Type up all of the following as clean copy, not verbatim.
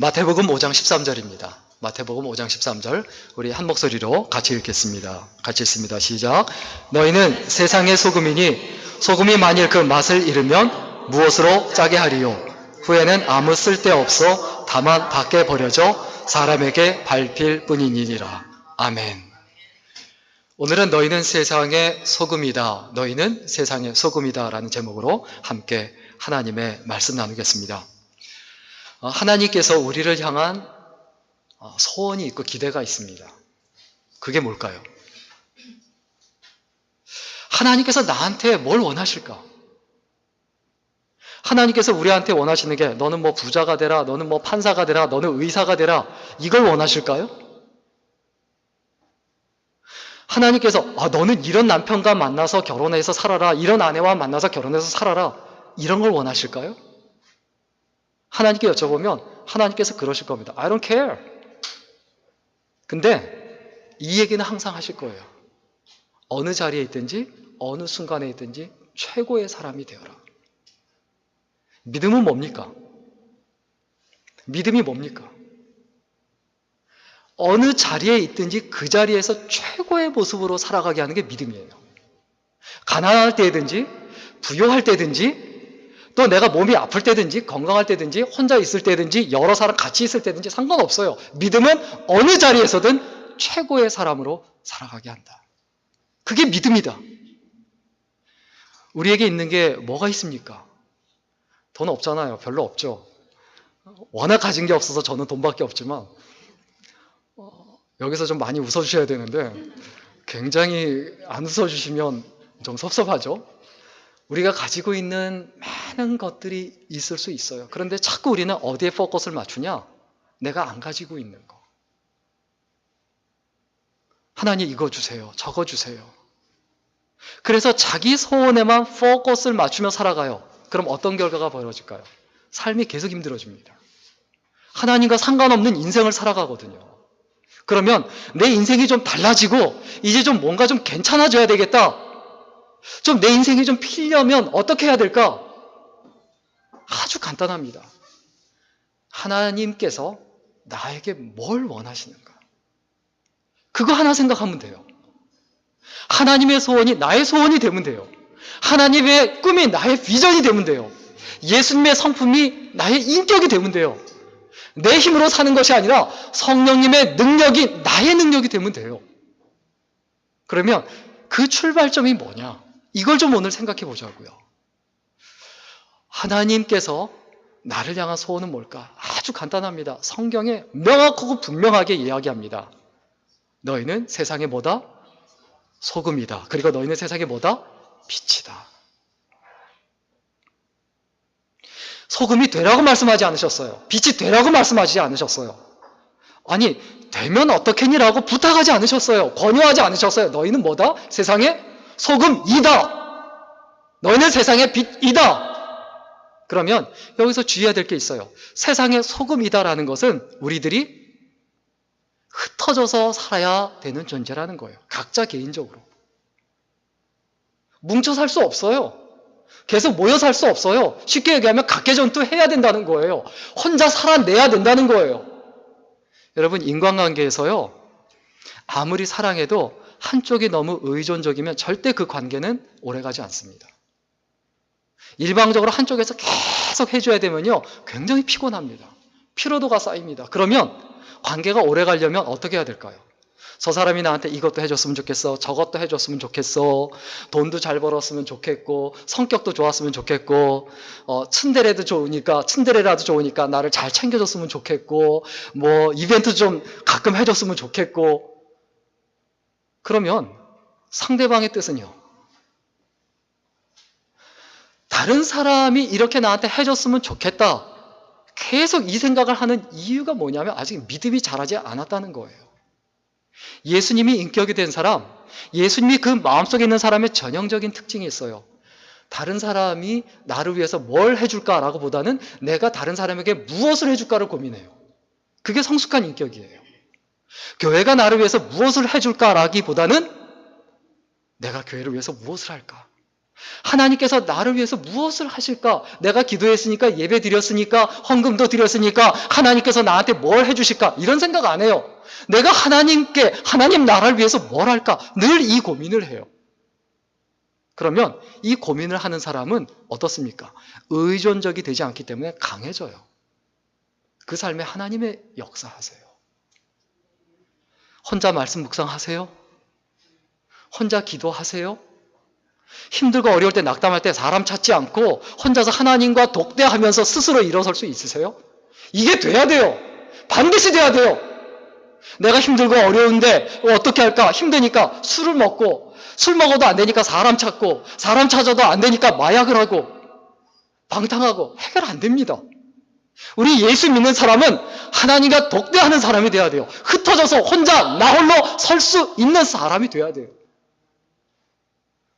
마태복음 5장 13절입니다. 마태복음 5장 13절 우리 한 목소리로 같이 읽겠습니다. 같이 읽습니다. 시작. 너희는 세상의 소금이니 소금이 만일 그 맛을 잃으면 무엇으로 짜게 하리요? 후에는 아무 쓸데없어 다만 밖에 버려져 사람에게 밟힐 뿐이니라. 아멘. 오늘은 너희는 세상의 소금이다. 너희는 세상의 소금이다 라는 제목으로 함께 하나님의 말씀 나누겠습니다. 하나님께서 우리를 향한 소원이 있고 기대가 있습니다. 그게 뭘까요? 하나님께서 나한테 뭘 원하실까? 하나님께서 우리한테 원하시는 게 너는 뭐 부자가 되라, 너는 뭐 판사가 되라, 너는 의사가 되라, 이걸 원하실까요? 하나님께서 너는 이런 남편과 만나서 결혼해서 살아라, 이런 아내와 만나서 결혼해서 살아라, 이런 걸 원하실까요? 하나님께 여쭤보면 하나님께서 그러실 겁니다. I don't care. 근데 이 얘기는 항상 하실 거예요. 어느 자리에 있든지 어느 순간에 있든지 최고의 사람이 되어라. 믿음은 뭡니까? 믿음이 뭡니까? 어느 자리에 있든지 그 자리에서 최고의 모습으로 살아가게 하는 게 믿음이에요. 가난할 때든지 부유할 때든지 또 내가 몸이 아플 때든지 건강할 때든지 혼자 있을 때든지 여러 사람 같이 있을 때든지 상관없어요. 믿음은 어느 자리에서든 최고의 사람으로 살아가게 한다. 그게 믿음이다. 우리에게 있는 게 뭐가 있습니까? 돈 없잖아요. 별로 없죠. 워낙 가진 게 없어서 저는 돈밖에 없지만 여기서 좀 많이 웃어주셔야 되는데 굉장히 안 웃어주시면 좀 섭섭하죠. 우리가 가지고 있는 많은 것들이 있을 수 있어요. 그런데 자꾸 우리는 어디에 포커스를 맞추냐? 내가 안 가지고 있는 거. 하나님 이거 주세요. 저거 주세요. 그래서 자기 소원에만 포커스를 맞추며 살아가요. 그럼 어떤 결과가 벌어질까요? 삶이 계속 힘들어집니다. 하나님과 상관없는 인생을 살아가거든요. 그러면 내 인생이 좀 달라지고 이제 좀 뭔가 좀 괜찮아져야 되겠다. 좀 내 인생이 좀 피려면 어떻게 해야 될까? 아주 간단합니다. 하나님께서 나에게 뭘 원하시는가? 그거 하나 생각하면 돼요. 하나님의 소원이 나의 소원이 되면 돼요. 하나님의 꿈이 나의 비전이 되면 돼요. 예수님의 성품이 나의 인격이 되면 돼요. 내 힘으로 사는 것이 아니라 성령님의 능력이 나의 능력이 되면 돼요. 그러면 그 출발점이 뭐냐? 이걸 좀 오늘 생각해 보자고요. 하나님께서 나를 향한 소원은 뭘까? 아주 간단합니다. 성경에 명확하고 분명하게 이야기합니다. 너희는 세상의 뭐다? 소금이다. 그리고 너희는 세상의 뭐다? 빛이다. 소금이 되라고 말씀하지 않으셨어요. 빛이 되라고 말씀하지 않으셨어요. 아니, 되면 어떻겠니라고 부탁하지 않으셨어요. 권유하지 않으셨어요. 너희는 뭐다? 세상의 소금이다. 너희는 세상의 빛이다. 그러면 여기서 주의해야 될 게 있어요. 세상의 소금이다라는 것은 우리들이 흩어져서 살아야 되는 존재라는 거예요. 각자 개인적으로. 뭉쳐 살 수 없어요. 계속 모여 살 수 없어요. 쉽게 얘기하면 각계전투 해야 된다는 거예요. 혼자 살아내야 된다는 거예요. 여러분, 인간관계에서요, 아무리 사랑해도 한쪽이 너무 의존적이면 절대 그 관계는 오래가지 않습니다. 일방적으로 한쪽에서 계속 해줘야 되면요, 굉장히 피곤합니다. 피로도가 쌓입니다. 그러면 관계가 오래 가려면 어떻게 해야 될까요? 저 사람이 나한테 이것도 해줬으면 좋겠어, 저것도 해줬으면 좋겠어, 돈도 잘 벌었으면 좋겠고, 성격도 좋았으면 좋겠고, 츤데레라도 좋으니까 나를 잘 챙겨줬으면 좋겠고, 뭐 이벤트 좀 가끔 해줬으면 좋겠고. 그러면 상대방의 뜻은요, 다른 사람이 이렇게 나한테 해줬으면 좋겠다, 계속 이 생각을 하는 이유가 뭐냐면 아직 믿음이 자라지 않았다는 거예요. 예수님이 인격이 된 사람, 예수님이 그 마음속에 있는 사람의 전형적인 특징이 있어요. 다른 사람이 나를 위해서 뭘 해줄까라고 보다는 내가 다른 사람에게 무엇을 해줄까를 고민해요. 그게 성숙한 인격이에요. 교회가 나를 위해서 무엇을 해줄까라기보다는 내가 교회를 위해서 무엇을 할까? 하나님께서 나를 위해서 무엇을 하실까? 내가 기도했으니까, 예배 드렸으니까, 헌금도 드렸으니까 하나님께서 나한테 뭘 해주실까? 이런 생각 안 해요. 내가 하나님 나라를 위해서 뭘 할까? 늘 이 고민을 해요. 그러면 이 고민을 하는 사람은 어떻습니까? 의존적이 되지 않기 때문에 강해져요. 그 삶에 하나님의 역사하세요. 혼자 말씀 묵상하세요? 혼자 기도하세요? 힘들고 어려울 때, 낙담할 때 사람 찾지 않고 혼자서 하나님과 독대하면서 스스로 일어설 수 있으세요? 이게 돼야 돼요. 반드시 돼야 돼요. 내가 힘들고 어려운데 어떻게 할까? 힘드니까 술을 먹고, 술 먹어도 안 되니까 사람 찾고, 사람 찾아도 안 되니까 마약을 하고, 방탕하고, 해결 안 됩니다. 우리 예수 믿는 사람은 하나님과 독대하는 사람이 돼야 돼요. 흩어져서 혼자 나 홀로 설 수 있는 사람이 돼야 돼요.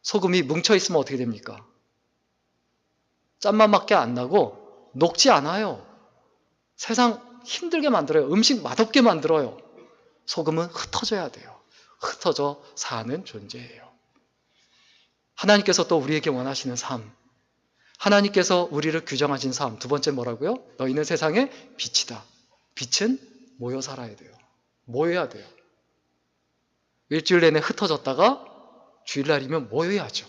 소금이 뭉쳐있으면 어떻게 됩니까? 짠맛밖에 안 나고 녹지 않아요. 세상 힘들게 만들어요. 음식 맛없게 만들어요. 소금은 흩어져야 돼요. 흩어져 사는 존재예요. 하나님께서 또 우리에게 원하시는 삶, 하나님께서 우리를 규정하신 삶, 두 번째 뭐라고요? 너희는 세상의 빛이다. 빛은 모여 살아야 돼요. 모여야 돼요. 일주일 내내 흩어졌다가 주일날이면 모여야죠.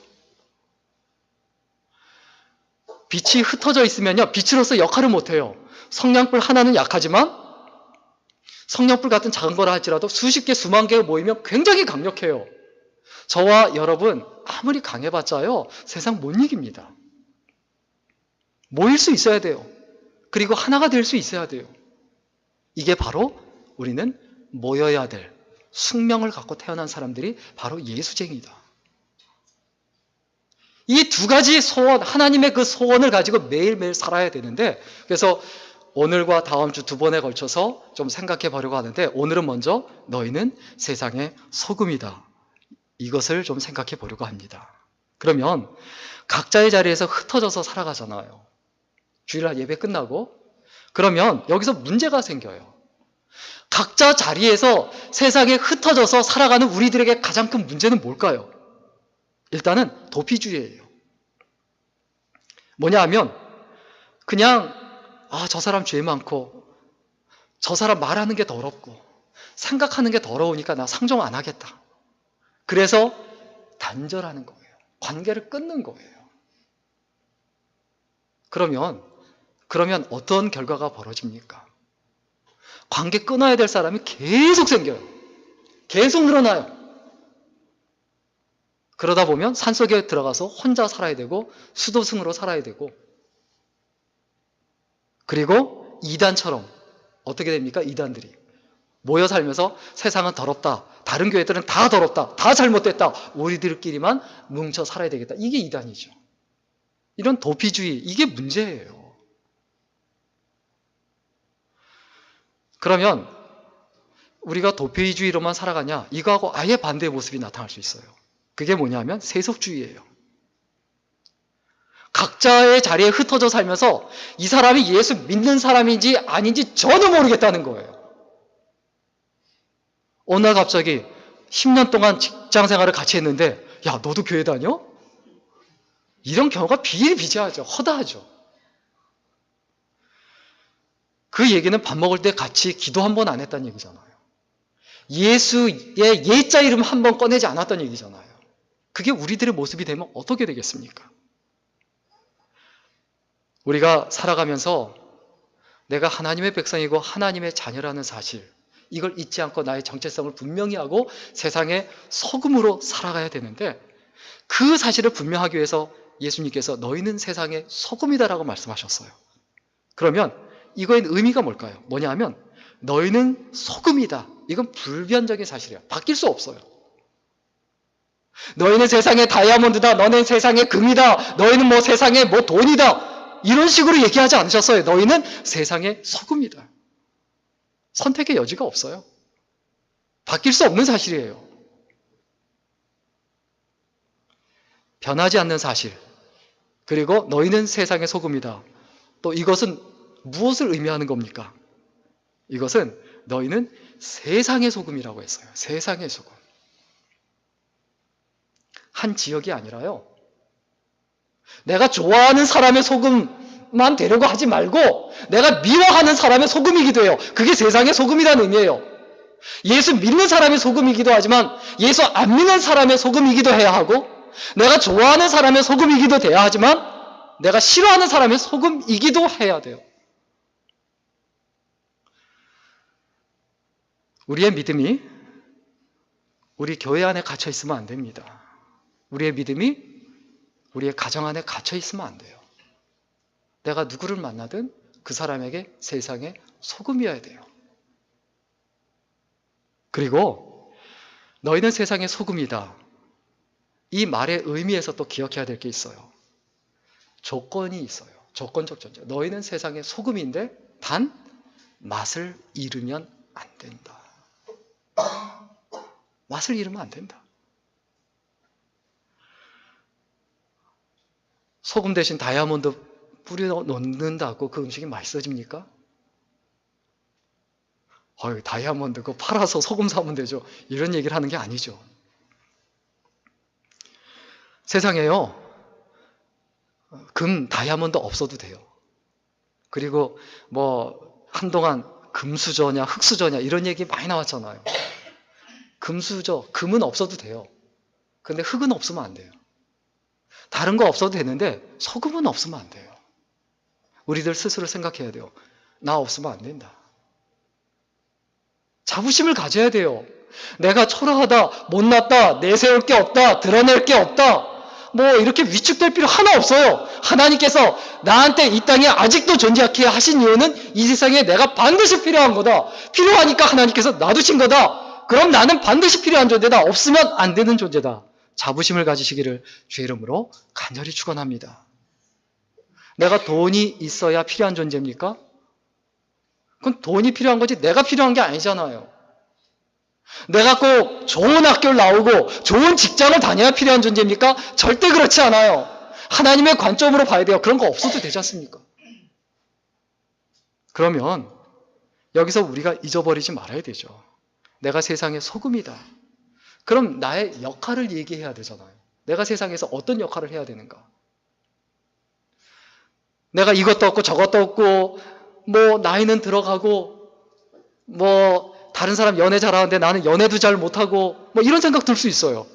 빛이 흩어져 있으면요, 빛으로서 역할을 못해요. 성냥불 하나는 약하지만 성냥불 같은 작은 거라 할지라도 수십 개, 수만 개가 모이면 굉장히 강력해요. 저와 여러분 아무리 강해봤자요, 세상 못 이깁니다. 모일 수 있어야 돼요. 그리고 하나가 될 수 있어야 돼요. 이게 바로 우리는 모여야 될 숙명을 갖고 태어난 사람들이 바로 예수쟁이다. 이 두 가지 소원, 하나님의 그 소원을 가지고 매일매일 살아야 되는데, 그래서 오늘과 다음 주 두 번에 걸쳐서 좀 생각해 보려고 하는데, 오늘은 먼저 너희는 세상의 소금이다. 이것을 좀 생각해 보려고 합니다. 그러면 각자의 자리에서 흩어져서 살아가잖아요. 주일날 예배 끝나고. 그러면 여기서 문제가 생겨요. 각자 자리에서 세상에 흩어져서 살아가는 우리들에게 가장 큰 문제는 뭘까요? 일단은 도피주의예요. 뭐냐 하면 그냥 저 사람 죄 많고 저 사람 말하는 게 더럽고 생각하는 게 더러우니까 나 상종 안 하겠다. 그래서 단절하는 거예요. 관계를 끊는 거예요. 그러면 어떤 결과가 벌어집니까? 관계 끊어야 될 사람이 계속 생겨요. 계속 늘어나요. 그러다 보면 산속에 들어가서 혼자 살아야 되고 수도승으로 살아야 되고, 그리고 이단처럼 어떻게 됩니까? 이단들이 모여 살면서 세상은 더럽다, 다른 교회들은 다 더럽다, 다 잘못됐다, 우리들끼리만 뭉쳐 살아야 되겠다. 이게 이단이죠. 이런 도피주의, 이게 문제예요. 그러면 우리가 도피주의로만 살아가냐? 이거하고 아예 반대의 모습이 나타날 수 있어요. 그게 뭐냐면 세속주의예요. 각자의 자리에 흩어져 살면서 이 사람이 예수 믿는 사람인지 아닌지 전혀 모르겠다는 거예요. 어느 날 갑자기 10년 동안 직장 생활을 같이 했는데, 야, 너도 교회 다녀? 이런 경우가 비일비재하죠. 허다하죠. 그 얘기는 밥 먹을 때 같이 기도 한 번 안 했다는 얘기잖아요. 예수의 예자 이름 한 번 꺼내지 않았다는 얘기잖아요. 그게 우리들의 모습이 되면 어떻게 되겠습니까? 우리가 살아가면서 내가 하나님의 백성이고 하나님의 자녀라는 사실, 이걸 잊지 않고 나의 정체성을 분명히 하고 세상의 소금으로 살아가야 되는데, 그 사실을 분명하기 위해서 예수님께서 너희는 세상의 소금이다라고 말씀하셨어요. 그러면 이거의 의미가 뭘까요? 뭐냐 하면 너희는 소금이다. 이건 불변적인 사실이에요. 바뀔 수 없어요. 너희는 세상의 다이아몬드다. 너희는 세상의 금이다. 너희는 뭐 세상의 뭐 돈이다. 이런 식으로 얘기하지 않으셨어요. 너희는 세상의 소금이다. 선택의 여지가 없어요. 바뀔 수 없는 사실이에요. 변하지 않는 사실. 그리고 너희는 세상의 소금이다. 또 이것은 무엇을 의미하는 겁니까? 이것은 너희는 세상의 소금이라고 했어요. 세상의 소금. 한 지역이 아니라요, 내가 좋아하는 사람의 소금만 되려고 하지 말고 내가 미워하는 사람의 소금이기도 해요. 그게 세상의 소금이라는 의미예요. 예수 믿는 사람의 소금이기도 하지만 예수 안 믿는 사람의 소금이기도 해야 하고, 내가 좋아하는 사람의 소금이기도 돼야 하지만 내가 싫어하는 사람의 소금이기도 해야 돼요. 우리의 믿음이 우리 교회 안에 갇혀 있으면 안 됩니다. 우리의 믿음이 우리의 가정 안에 갇혀 있으면 안 돼요. 내가 누구를 만나든 그 사람에게 세상의 소금이어야 돼요. 그리고 너희는 세상의 소금이다. 이 말의 의미에서 또 기억해야 될 게 있어요. 조건이 있어요. 조건적 전제. 너희는 세상의 소금인데 단 맛을 잃으면 안 된다. 맛을 잃으면 안 된다. 소금 대신 다이아몬드 뿌려 놓는다고 그 음식이 맛있어집니까? 다이아몬드 그거 팔아서 소금 사면 되죠. 이런 얘기를 하는 게 아니죠. 세상에요, 금, 다이아몬드 없어도 돼요. 그리고 한동안 금수저냐 흑수저냐 이런 얘기 많이 나왔잖아요. 금수저, 금은 없어도 돼요. 근데 흑은 없으면 안 돼요. 다른 거 없어도 되는데 소금은 없으면 안 돼요. 우리들 스스로 생각해야 돼요. 나 없으면 안 된다. 자부심을 가져야 돼요. 내가 초라하다, 못났다, 내세울 게 없다, 드러낼 게 없다, 이렇게 위축될 필요 하나 없어요. 하나님께서 나한테 이 땅에 아직도 존재하게 하신 이유는 이 세상에 내가 반드시 필요한 거다. 필요하니까 하나님께서 놔두신 거다. 그럼 나는 반드시 필요한 존재다. 없으면 안 되는 존재다. 자부심을 가지시기를 주의 이름으로 간절히 축원합니다. 내가 돈이 있어야 필요한 존재입니까? 그건 돈이 필요한 거지 내가 필요한 게 아니잖아요. 내가 꼭 좋은 학교를 나오고 좋은 직장을 다녀야 필요한 존재입니까? 절대 그렇지 않아요. 하나님의 관점으로 봐야 돼요. 그런 거 없어도 되지 않습니까? 그러면 여기서 우리가 잊어버리지 말아야 되죠. 내가 세상의 소금이다. 그럼 나의 역할을 얘기해야 되잖아요. 내가 세상에서 어떤 역할을 해야 되는가? 내가 이것도 없고 저것도 없고 나이는 들어가고 다른 사람 연애 잘하는데 나는 연애도 잘 못하고 이런 생각 들 수 있어요.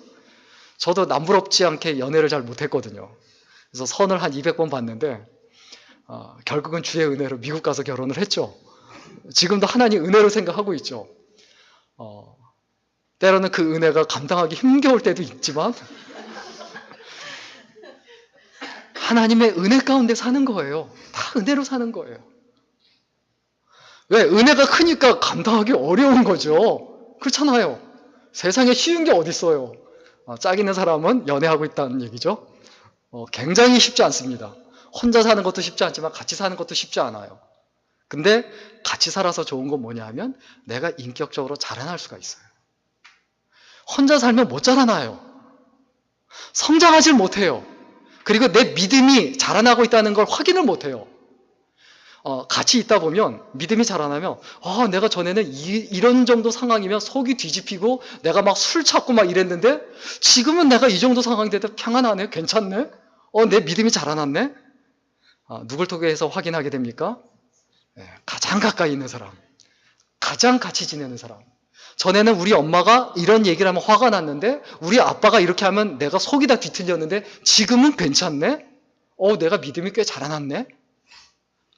저도 남부럽지 않게 연애를 잘 못했거든요. 그래서 선을 한 200번 봤는데 결국은 주의 은혜로 미국 가서 결혼을 했죠. 지금도 하나님 은혜로 생각하고 있죠. 때로는 그 은혜가 감당하기 힘겨울 때도 있지만 하나님의 은혜 가운데 사는 거예요. 다 은혜로 사는 거예요. 왜? 은혜가 크니까 감당하기 어려운 거죠. 그렇잖아요. 세상에 쉬운 게 어디 있어요. 짝 있는 사람은 연애하고 있다는 얘기죠. 굉장히 쉽지 않습니다. 혼자 사는 것도 쉽지 않지만 같이 사는 것도 쉽지 않아요. 근데 같이 살아서 좋은 건 뭐냐 하면 내가 인격적으로 자라날 수가 있어요. 혼자 살면 못 자라나요. 성장하질 못해요. 그리고 내 믿음이 자라나고 있다는 걸 확인을 못해요. 같이 있다 보면 믿음이 자라나면 내가 전에는 이런 정도 상황이면 속이 뒤집히고 내가 막 술 찾고 막 이랬는데 지금은 내가 이 정도 상황이 돼도 평안하네, 괜찮네, 내 믿음이 자라났네. 누굴 통해서 확인하게 됩니까? 가장 가까이 있는 사람, 가장 같이 지내는 사람. 전에는 우리 엄마가 이런 얘기를 하면 화가 났는데 우리 아빠가 이렇게 하면 내가 속이 다 뒤틀렸는데 지금은 괜찮네? 내가 믿음이 꽤 자라났네?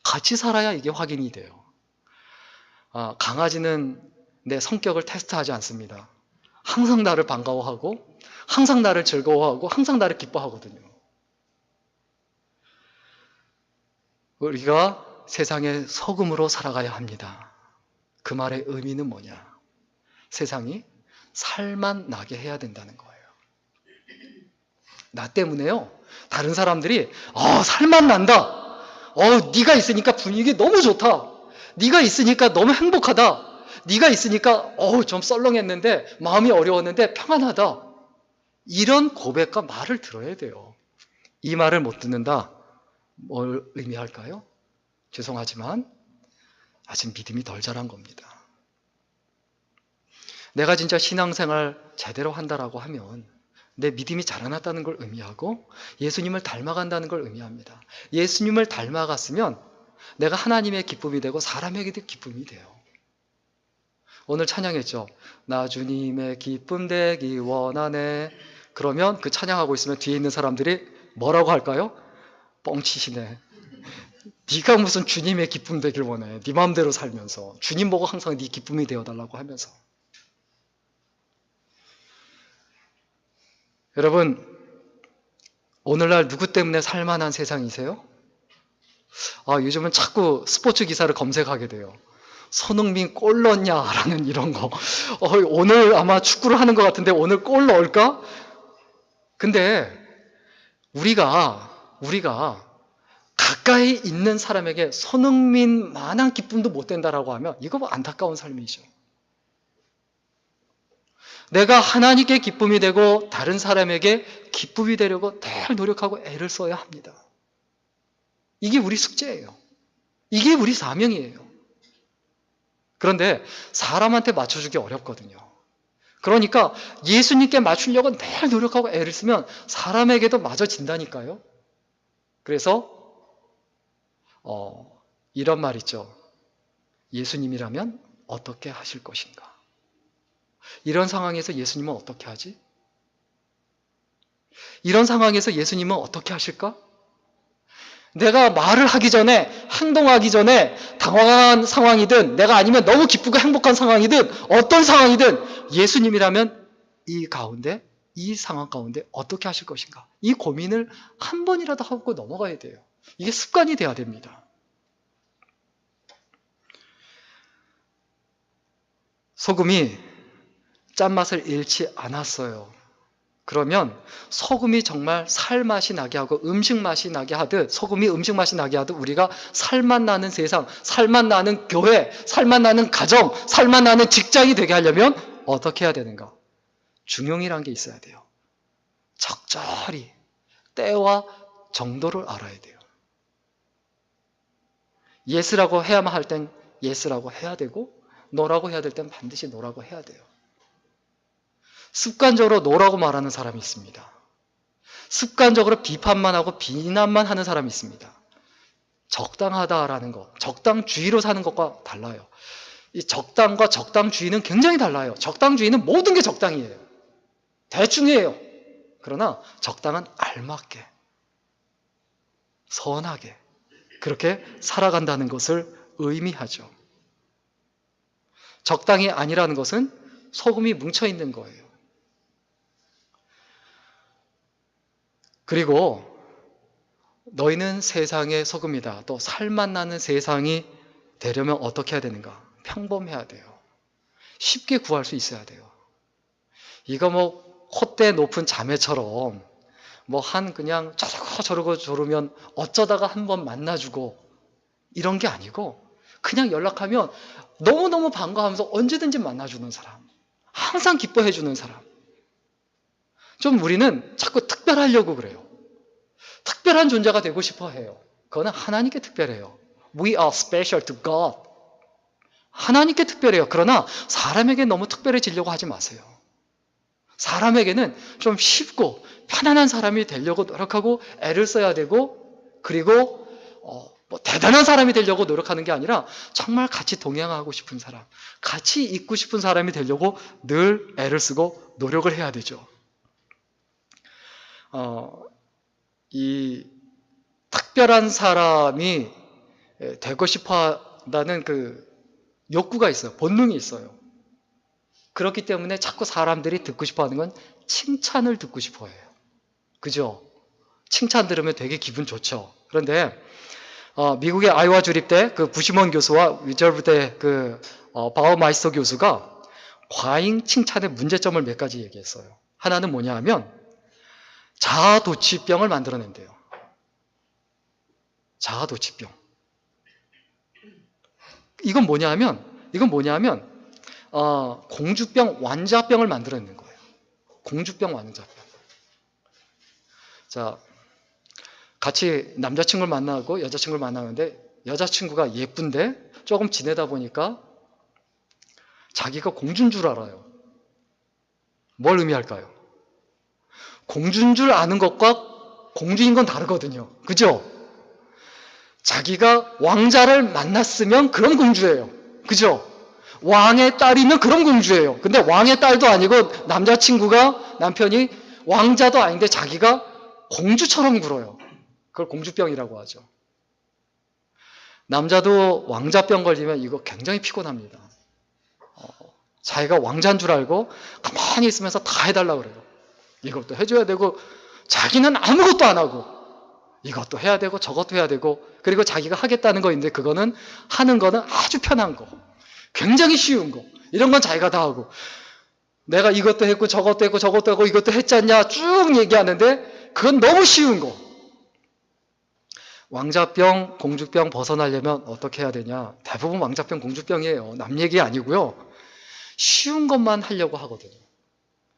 같이 살아야 이게 확인이 돼요. 강아지는 내 성격을 테스트하지 않습니다. 항상 나를 반가워하고 항상 나를 즐거워하고 항상 나를 기뻐하거든요. 우리가 세상의 소금으로 살아가야 합니다. 그 말의 의미는 뭐냐? 세상이 살만 나게 해야 된다는 거예요. 나 때문에요. 다른 사람들이 살만 난다. 네가 있으니까 분위기 너무 좋다. 네가 있으니까 너무 행복하다. 네가 있으니까 좀 썰렁했는데 마음이 어려웠는데 평안하다. 이런 고백과 말을 들어야 돼요. 이 말을 못 듣는다. 뭘 의미할까요? 죄송하지만 아직 믿음이 덜 자란 겁니다. 내가 진짜 신앙생활 제대로 한다라고 하면 내 믿음이 자라났다는 걸 의미하고 예수님을 닮아간다는 걸 의미합니다. 예수님을 닮아갔으면 내가 하나님의 기쁨이 되고 사람에게도 기쁨이 돼요. 오늘 찬양했죠. 나 주님의 기쁨 되기 원하네. 그러면 그 찬양하고 있으면 뒤에 있는 사람들이 뭐라고 할까요? 뻥치시네. 네가 무슨 주님의 기쁨 되길 원해. 네 마음대로 살면서. 주님 보고 항상 네 기쁨이 되어달라고 하면서. 여러분, 오늘날 누구 때문에 살만한 세상이세요? 요즘은 자꾸 스포츠 기사를 검색하게 돼요. 손흥민 골 넣었냐라는 이런 거. 오늘 아마 축구를 하는 것 같은데 오늘 골 넣을까? 근데 우리가 가까이 있는 사람에게 손흥민만한 기쁨도 못 된다라고 하면 이거 뭐 안타까운 삶이죠. 내가 하나님께 기쁨이 되고 다른 사람에게 기쁨이 되려고 늘 노력하고 애를 써야 합니다. 이게 우리 숙제예요. 이게 우리 사명이에요. 그런데 사람한테 맞춰주기 어렵거든요. 그러니까 예수님께 맞추려고 늘 노력하고 애를 쓰면 사람에게도 맞아진다니까요. 그래서 이런 말 있죠. 예수님이라면 어떻게 하실 것인가? 이런 상황에서 예수님은 어떻게 하지? 이런 상황에서 예수님은 어떻게 하실까? 내가 말을 하기 전에, 행동하기 전에 당황한 상황이든 내가 아니면 너무 기쁘고 행복한 상황이든 어떤 상황이든 예수님이라면 이 상황 가운데 어떻게 하실 것인가? 이 고민을 한 번이라도 하고 넘어가야 돼요. 이게 습관이 돼야 됩니다. 소금이 짠맛을 잃지 않았어요. 그러면 소금이 정말 살맛이 나게 하고 음식 맛이 나게 하듯 소금이 음식 맛이 나게 하듯 우리가 살맛 나는 세상, 살맛 나는 교회, 살맛 나는 가정, 살맛 나는 직장이 되게 하려면 어떻게 해야 되는가? 중용이라는 게 있어야 돼요. 적절히 때와 정도를 알아야 돼요. 예스라고 해야만 할 땐 예스라고 해야 되고 노라고 해야 될 땐 반드시 노라고 해야 돼요. 습관적으로 노라고 말하는 사람이 있습니다. 습관적으로 비판만 하고 비난만 하는 사람이 있습니다. 적당하다라는 것, 적당주의로 사는 것과 달라요. 이 적당과 적당주의는 굉장히 달라요. 적당주의는 모든 게 적당이에요. 대충이에요. 그러나 적당은 알맞게, 선하게 그렇게 살아간다는 것을 의미하죠. 적당이 아니라는 것은 소금이 뭉쳐있는 거예요. 그리고 너희는 세상의 소금이다. 또 살맛 나는 세상이 되려면 어떻게 해야 되는가? 평범해야 돼요. 쉽게 구할 수 있어야 돼요. 이거 뭐 콧대 높은 자매처럼 그냥 저러고 저러면 어쩌다가 한번 만나주고 이런 게 아니고 그냥 연락하면 너무너무 반가워하면서 언제든지 만나주는 사람, 항상 기뻐해주는 사람. 좀 우리는 자꾸 특별하려고 그래요. 특별한 존재가 되고 싶어 해요. 그거는 하나님께 특별해요. We are special to God. 하나님께 특별해요. 그러나 사람에게 너무 특별해지려고 하지 마세요. 사람에게는 좀 쉽고 편안한 사람이 되려고 노력하고 애를 써야 되고 그리고 대단한 사람이 되려고 노력하는 게 아니라 정말 같이 동행하고 싶은 사람, 같이 있고 싶은 사람이 되려고 늘 애를 쓰고 노력을 해야 되죠. 이 특별한 사람이 되고 싶어 한다는 그 욕구가 있어요. 본능이 있어요. 그렇기 때문에 자꾸 사람들이 듣고 싶어 하는 건 칭찬을 듣고 싶어 해요. 그죠? 칭찬 들으면 되게 기분 좋죠. 그런데 미국의 아이오와 주립대 그 부시먼 교수와 위저브대 그 바우마이스터 교수가 과잉 칭찬의 문제점을 몇 가지 얘기했어요. 하나는 뭐냐 하면 자아도취병을 만들어낸대요. 자아도취병. 이건 뭐냐 하면 공주병, 완자병을 만들어내는 거예요. 공주병, 완자병. 자, 같이 남자친구를 만나고 여자친구를 만나는데 여자친구가 예쁜데 조금 지내다 보니까 자기가 공주인 줄 알아요. 뭘 의미할까요? 공주인 줄 아는 것과 공주인 건 다르거든요. 그죠? 자기가 왕자를 만났으면 그런 공주예요. 그죠? 왕의 딸이면 그런 공주예요. 근데 왕의 딸도 아니고 남편이 왕자도 아닌데 자기가 공주처럼 굴어요. 그걸 공주병이라고 하죠. 남자도 왕자병 걸리면 이거 굉장히 피곤합니다. 자기가 왕자인 줄 알고 가만히 있으면서 다 해달라고 그래요. 이것도 해줘야 되고 자기는 아무것도 안 하고 이것도 해야 되고 저것도 해야 되고 그리고 자기가 하겠다는 거 있는데 그거는 하는 거는 아주 편한 거 굉장히 쉬운 거 이런 건 자기가 다 하고 내가 이것도 했고 저것도 했고 저것도 하고 이것도 했잖냐 쭉 얘기하는데 그건 너무 쉬운 거 왕자병, 공주병 벗어나려면 어떻게 해야 되냐 대부분 왕자병, 공주병이에요. 남 얘기 아니고요. 쉬운 것만 하려고 하거든요.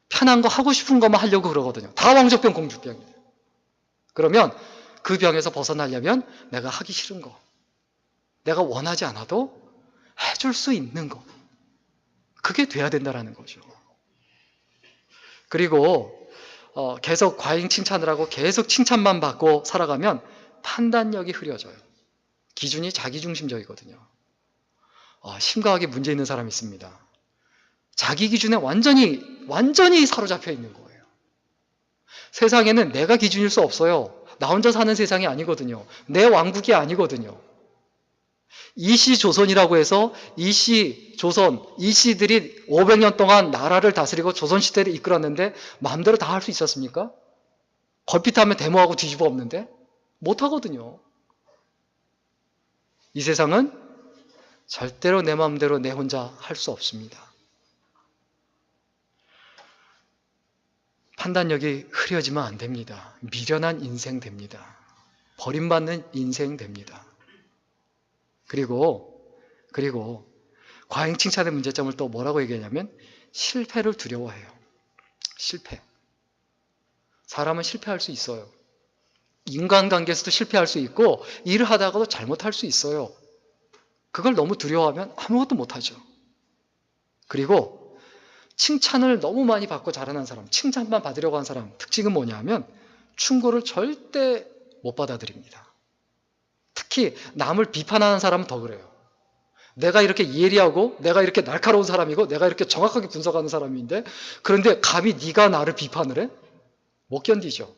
편한 거 하고 싶은 것만 하려고 그러거든요. 다 왕자병, 공주병이에요. 그러면 그 병에서 벗어나려면 내가 하기 싫은 거 내가 원하지 않아도 해줄 수 있는 거 그게 돼야 된다는 거죠. 그리고 계속 과잉 칭찬을 하고 계속 칭찬만 받고 살아가면 판단력이 흐려져요. 기준이 자기중심적이거든요. 심각하게 문제 있는 사람이 있습니다. 자기 기준에 완전히 사로잡혀 있는 거예요. 세상에는 내가 기준일 수 없어요. 나 혼자 사는 세상이 아니거든요. 내 왕국이 아니거든요. 이시조선이라고 해서 이시조선, 이시들이 500년 동안 나라를 다스리고 조선시대를 이끌었는데 마음대로 다 할 수 있었습니까? 걸핏하면 데모하고 뒤집어 엎는데? 못하거든요. 이 세상은 절대로 내 마음대로 내 혼자 할 수 없습니다. 판단력이 흐려지면 안 됩니다. 미련한 인생 됩니다. 버림받는 인생 됩니다. 그리고 과잉 칭찬의 문제점을 또 뭐라고 얘기하냐면 실패를 두려워해요. 실패. 사람은 실패할 수 있어요. 인간관계에서도 실패할 수 있고 일을 하다가도 잘못할 수 있어요. 그걸 너무 두려워하면 아무것도 못하죠. 그리고 칭찬을 너무 많이 받고 자라난 사람, 칭찬만 받으려고 한 사람 특징은 뭐냐면 충고를 절대 못 받아들입니다. 특히 남을 비판하는 사람은 더 그래요. 내가 이렇게 예리하고 내가 이렇게 날카로운 사람이고 내가 이렇게 정확하게 분석하는 사람인데 그런데 감히 네가 나를 비판을 해? 못 견디죠.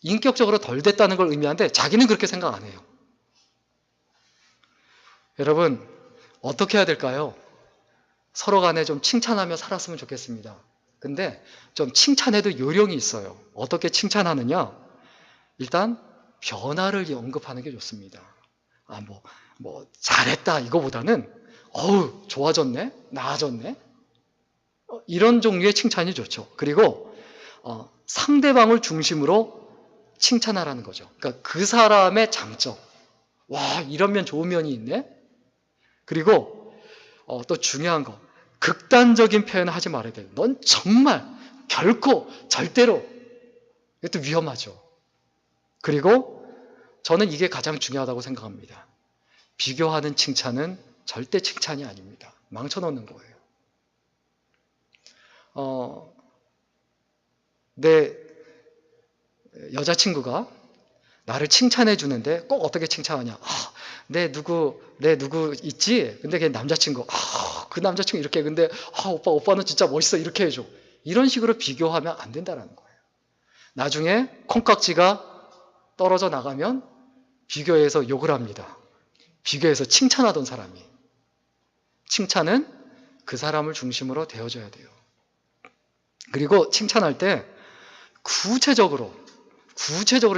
인격적으로 덜 됐다는 걸 의미하는데 자기는 그렇게 생각 안 해요. 여러분 어떻게 해야 될까요? 서로 간에 좀 칭찬하며 살았으면 좋겠습니다. 근데 좀 칭찬해도 요령이 있어요. 어떻게 칭찬하느냐? 일단 변화를 언급하는 게 좋습니다. 잘했다 이거보다는 어우 좋아졌네, 나아졌네 이런 종류의 칭찬이 좋죠. 그리고 상대방을 중심으로 칭찬하라는 거죠. 그러니까 그 사람의 장점, 와 이런 면 좋은 면이 있네. 그리고 또 중요한 거, 극단적인 표현을 하지 말아야 돼요. 넌 정말 결코 절대로 이것도 위험하죠. 그리고 저는 이게 가장 중요하다고 생각합니다. 비교하는 칭찬은 절대 칭찬이 아닙니다. 망쳐놓는 거예요. 내 여자친구가 나를 칭찬해 주는데 꼭 어떻게 칭찬하냐. 내 누구 있지? 근데 걔 남자친구. 그 남자친구 이렇게. 근데 오빠는 진짜 멋있어. 이렇게 해줘. 이런 식으로 비교하면 안 된다는 거예요. 나중에 콩깍지가 떨어져 나가면 비교해서 욕을 합니다. 비교해서 칭찬하던 사람이. 칭찬은 그 사람을 중심으로 되어줘야 돼요. 그리고 칭찬할 때 구체적으로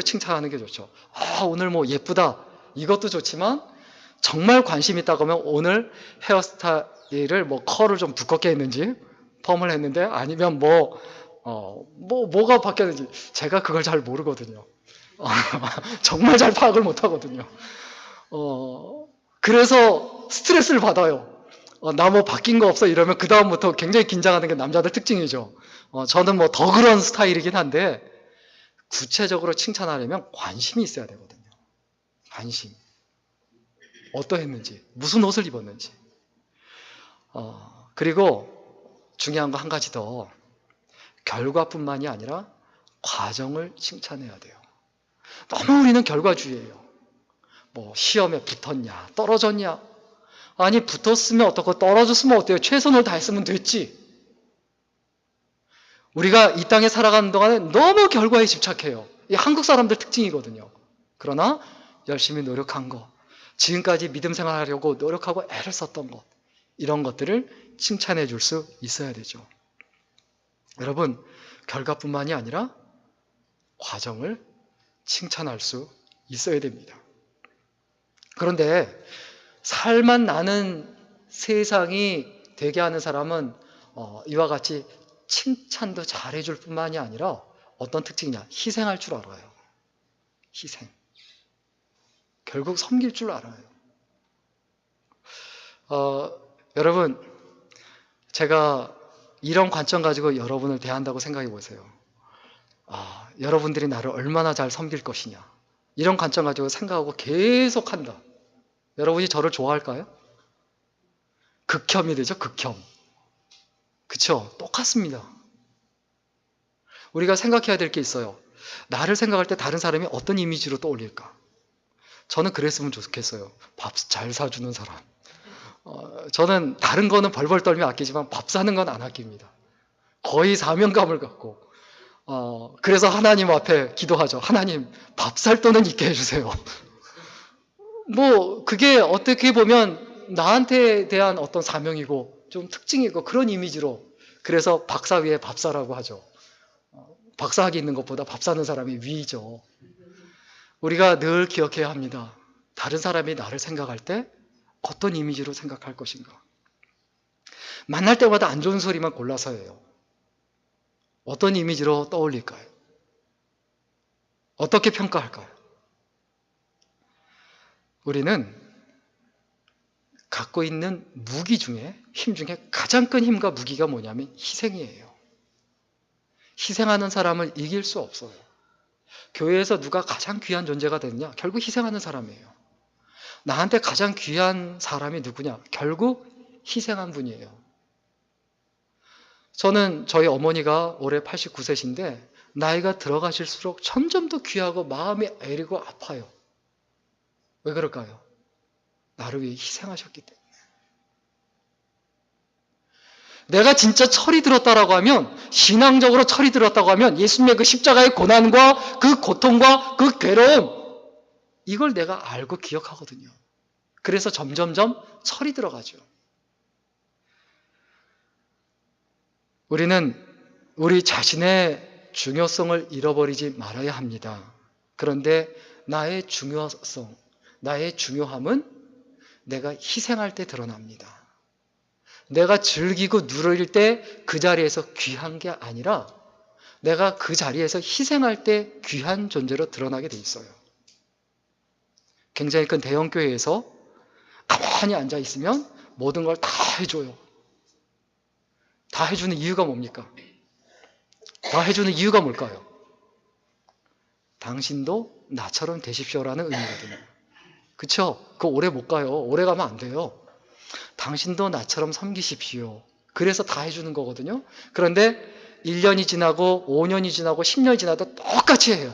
칭찬하는 게 좋죠. 오늘 예쁘다. 이것도 좋지만 정말 관심 있다고 하면 오늘 헤어스타일을 컬을 좀 두껍게 했는지 펌을 했는데 아니면 뭐가 바뀌었는지 제가 그걸 잘 모르거든요. 정말 잘 파악을 못 하거든요. 그래서 스트레스를 받아요. 나 바뀐 거 없어 이러면 그 다음부터 굉장히 긴장하는 게 남자들 특징이죠. 저는 더 그런 스타일이긴 한데 구체적으로 칭찬하려면 관심이 있어야 되거든요. 관심. 어떠했는지, 무슨 옷을 입었는지. 그리고 중요한 거 한 가지 더. 결과뿐만이 아니라 과정을 칭찬해야 돼요. 너무 우리는 결과주의예요. 뭐 시험에 붙었냐, 떨어졌냐. 아니 붙었으면 어떻고 떨어졌으면 어때요? 최선을 다했으면 됐지. 우리가 이 땅에 살아가는 동안에 너무 결과에 집착해요. 이 한국 사람들 특징이거든요. 그러나 열심히 노력한 것, 지금까지 믿음 생활하려고 노력하고 애를 썼던 것, 이런 것들을 칭찬해 줄 수 있어야 되죠. 여러분, 결과뿐만이 아니라 과정을 칭찬할 수 있어야 됩니다. 그런데 살만 나는 세상이 되게 하는 사람은 이와 같이 칭찬도 잘해줄 뿐만이 아니라 어떤 특징이냐? 희생할 줄 알아요. 희생. 결국 섬길 줄 알아요. 여러분, 제가 이런 관점 가지고 여러분을 대한다고 생각해 보세요. 여러분들이 나를 얼마나 잘 섬길 것이냐. 이런 관점 가지고 생각하고 계속 한다. 여러분이 저를 좋아할까요? 극혐이 되죠, 극혐. 그쵸? 똑같습니다. 우리가 생각해야 될 게 있어요. 나를 생각할 때 다른 사람이 어떤 이미지로 떠올릴까? 저는 그랬으면 좋겠어요. 밥 잘 사주는 사람. 저는 다른 거는 벌벌 떨며 아끼지만 밥 사는 건 안 아낍니다. 거의 사명감을 갖고. 그래서 하나님 앞에 기도하죠. 하나님, 밥 살 돈은 있게 해주세요. 뭐, 그게 어떻게 보면 나한테 대한 어떤 사명이고, 좀 특징이고, 그런 이미지로. 그래서 박사 위에 밥사라고 하죠. 박사학위 있는 것보다 밥 사는 사람이 위죠. 우리가 늘 기억해야 합니다. 다른 사람이 나를 생각할 때 어떤 이미지로 생각할 것인가. 만날 때마다 안 좋은 소리만 골라서 해요. 어떤 이미지로 떠올릴까요? 어떻게 평가할까요? 우리는 갖고 있는 무기 중에, 힘 중에 가장 큰 힘과 무기가 뭐냐면 희생이에요. 희생하는 사람을 이길 수 없어요. 교회에서 누가 가장 귀한 존재가 되느냐? 결국 희생하는 사람이에요. 나한테 가장 귀한 사람이 누구냐? 결국 희생한 분이에요. 저는 저희 어머니가 올해 89세신데 나이가 들어가실수록 점점 더 귀하고 마음이 애리고 아파요. 왜 그럴까요? 나를 위해 희생하셨기 때문에. 내가 진짜 철이 들었다라고 하면, 신앙적으로 철이 들었다고 하면 예수님의 그 십자가의 고난과 그 고통과 그 괴로움, 이걸 내가 알고 기억하거든요. 그래서 점점점 철이 들어가죠. 우리는 우리 자신의 중요성을 잃어버리지 말아야 합니다. 그런데 나의 중요성, 나의 중요함은 내가 희생할 때 드러납니다. 내가 즐기고 누릴 때 그 자리에서 귀한 게 아니라 내가 그 자리에서 희생할 때 귀한 존재로 드러나게 돼 있어요. 굉장히 큰 대형교회에서 가만히 앉아 있으면 모든 걸 다 해줘요. 다 해주는 이유가 뭡니까? 다 해주는 이유가 뭘까요? 당신도 나처럼 되십시오라는 의미거든요. 그쵸? 그거 오래 못 가요. 오래 가면 안 돼요. 당신도 나처럼 섬기십시오. 그래서 다 해주는 거거든요. 그런데 1년이 지나고 5년이 지나고 10년이 지나도 똑같이 해요.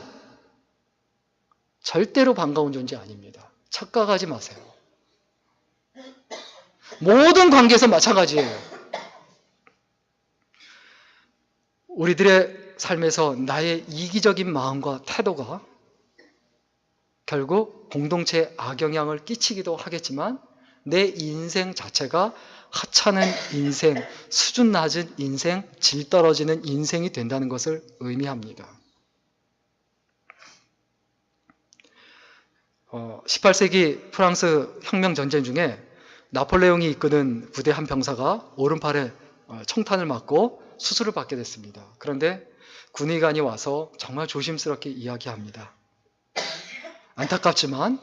절대로 반가운 존재 아닙니다. 착각하지 마세요. 모든 관계에서 마찬가지예요. 우리들의 삶에서 나의 이기적인 마음과 태도가 결국 공동체에 악영향을 끼치기도 하겠지만 내 인생 자체가 하찮은 인생, 수준 낮은 인생, 질 떨어지는 인생이 된다는 것을 의미합니다. 18세기 프랑스 혁명 전쟁 중에 나폴레옹이 이끄는 부대 한 병사가 오른팔에 총탄을 맞고 수술을 받게 됐습니다. 그런데 군의관이 와서 정말 조심스럽게 이야기합니다. 안타깝지만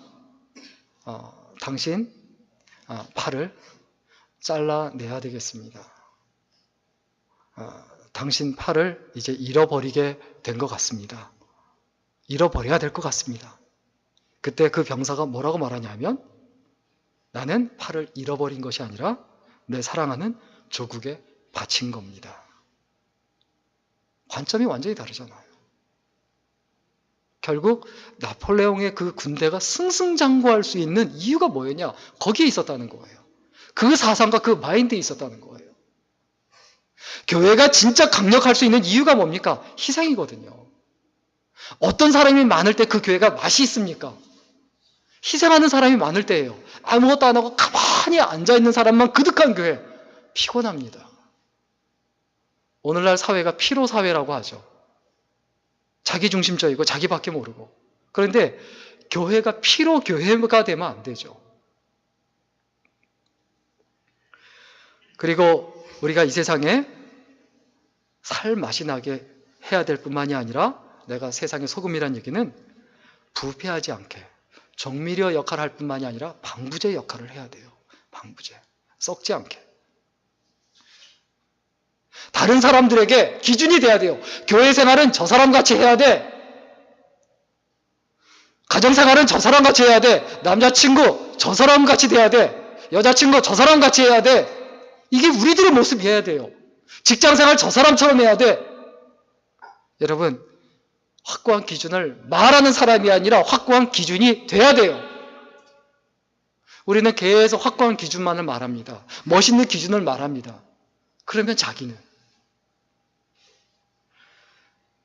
당신 팔을 잘라내야 되겠습니다. 당신 팔을 이제 잃어버리게 된 것 같습니다. 잃어버려야 될 것 같습니다. 그때 그 병사가 뭐라고 말하냐면 나는 팔을 잃어버린 것이 아니라 내 사랑하는 조국에 바친 겁니다. 관점이 완전히 다르잖아요. 결국 나폴레옹의 그 군대가 승승장구할 수 있는 이유가 뭐였냐? 거기에 있었다는 거예요. 그 사상과 그 마인드에 있었다는 거예요. 교회가 진짜 강력할 수 있는 이유가 뭡니까? 희생이거든요. 어떤 사람이 많을 때 그 교회가 맛이 있습니까? 희생하는 사람이 많을 때예요. 아무것도 안 하고 가만히 앉아있는 사람만 그득한 교회, 피곤합니다. 오늘날 사회가 피로사회라고 하죠. 자기중심적이고 자기밖에 모르고. 그런데 교회가 피로교회가 되면 안 되죠. 그리고 우리가 이 세상에 살 맛이 나게 해야 될 뿐만이 아니라 내가 세상의 소금이란 얘기는 부패하지 않게 정미려 역할을 할 뿐만이 아니라 방부제 역할을 해야 돼요. 방부제. 썩지 않게. 다른 사람들에게 기준이 돼야 돼요. 교회 생활은 저 사람같이 해야 돼. 가정생활은 저 사람같이 해야 돼. 남자친구 저 사람같이 돼야 돼. 여자친구 저 사람같이 해야 돼. 이게 우리들의 모습이어야 돼요. 직장생활 저 사람처럼 해야 돼. 여러분, 확고한 기준을 말하는 사람이 아니라 확고한 기준이 돼야 돼요. 우리는 계속 확고한 기준만을 말합니다. 멋있는 기준을 말합니다. 그러면 자기는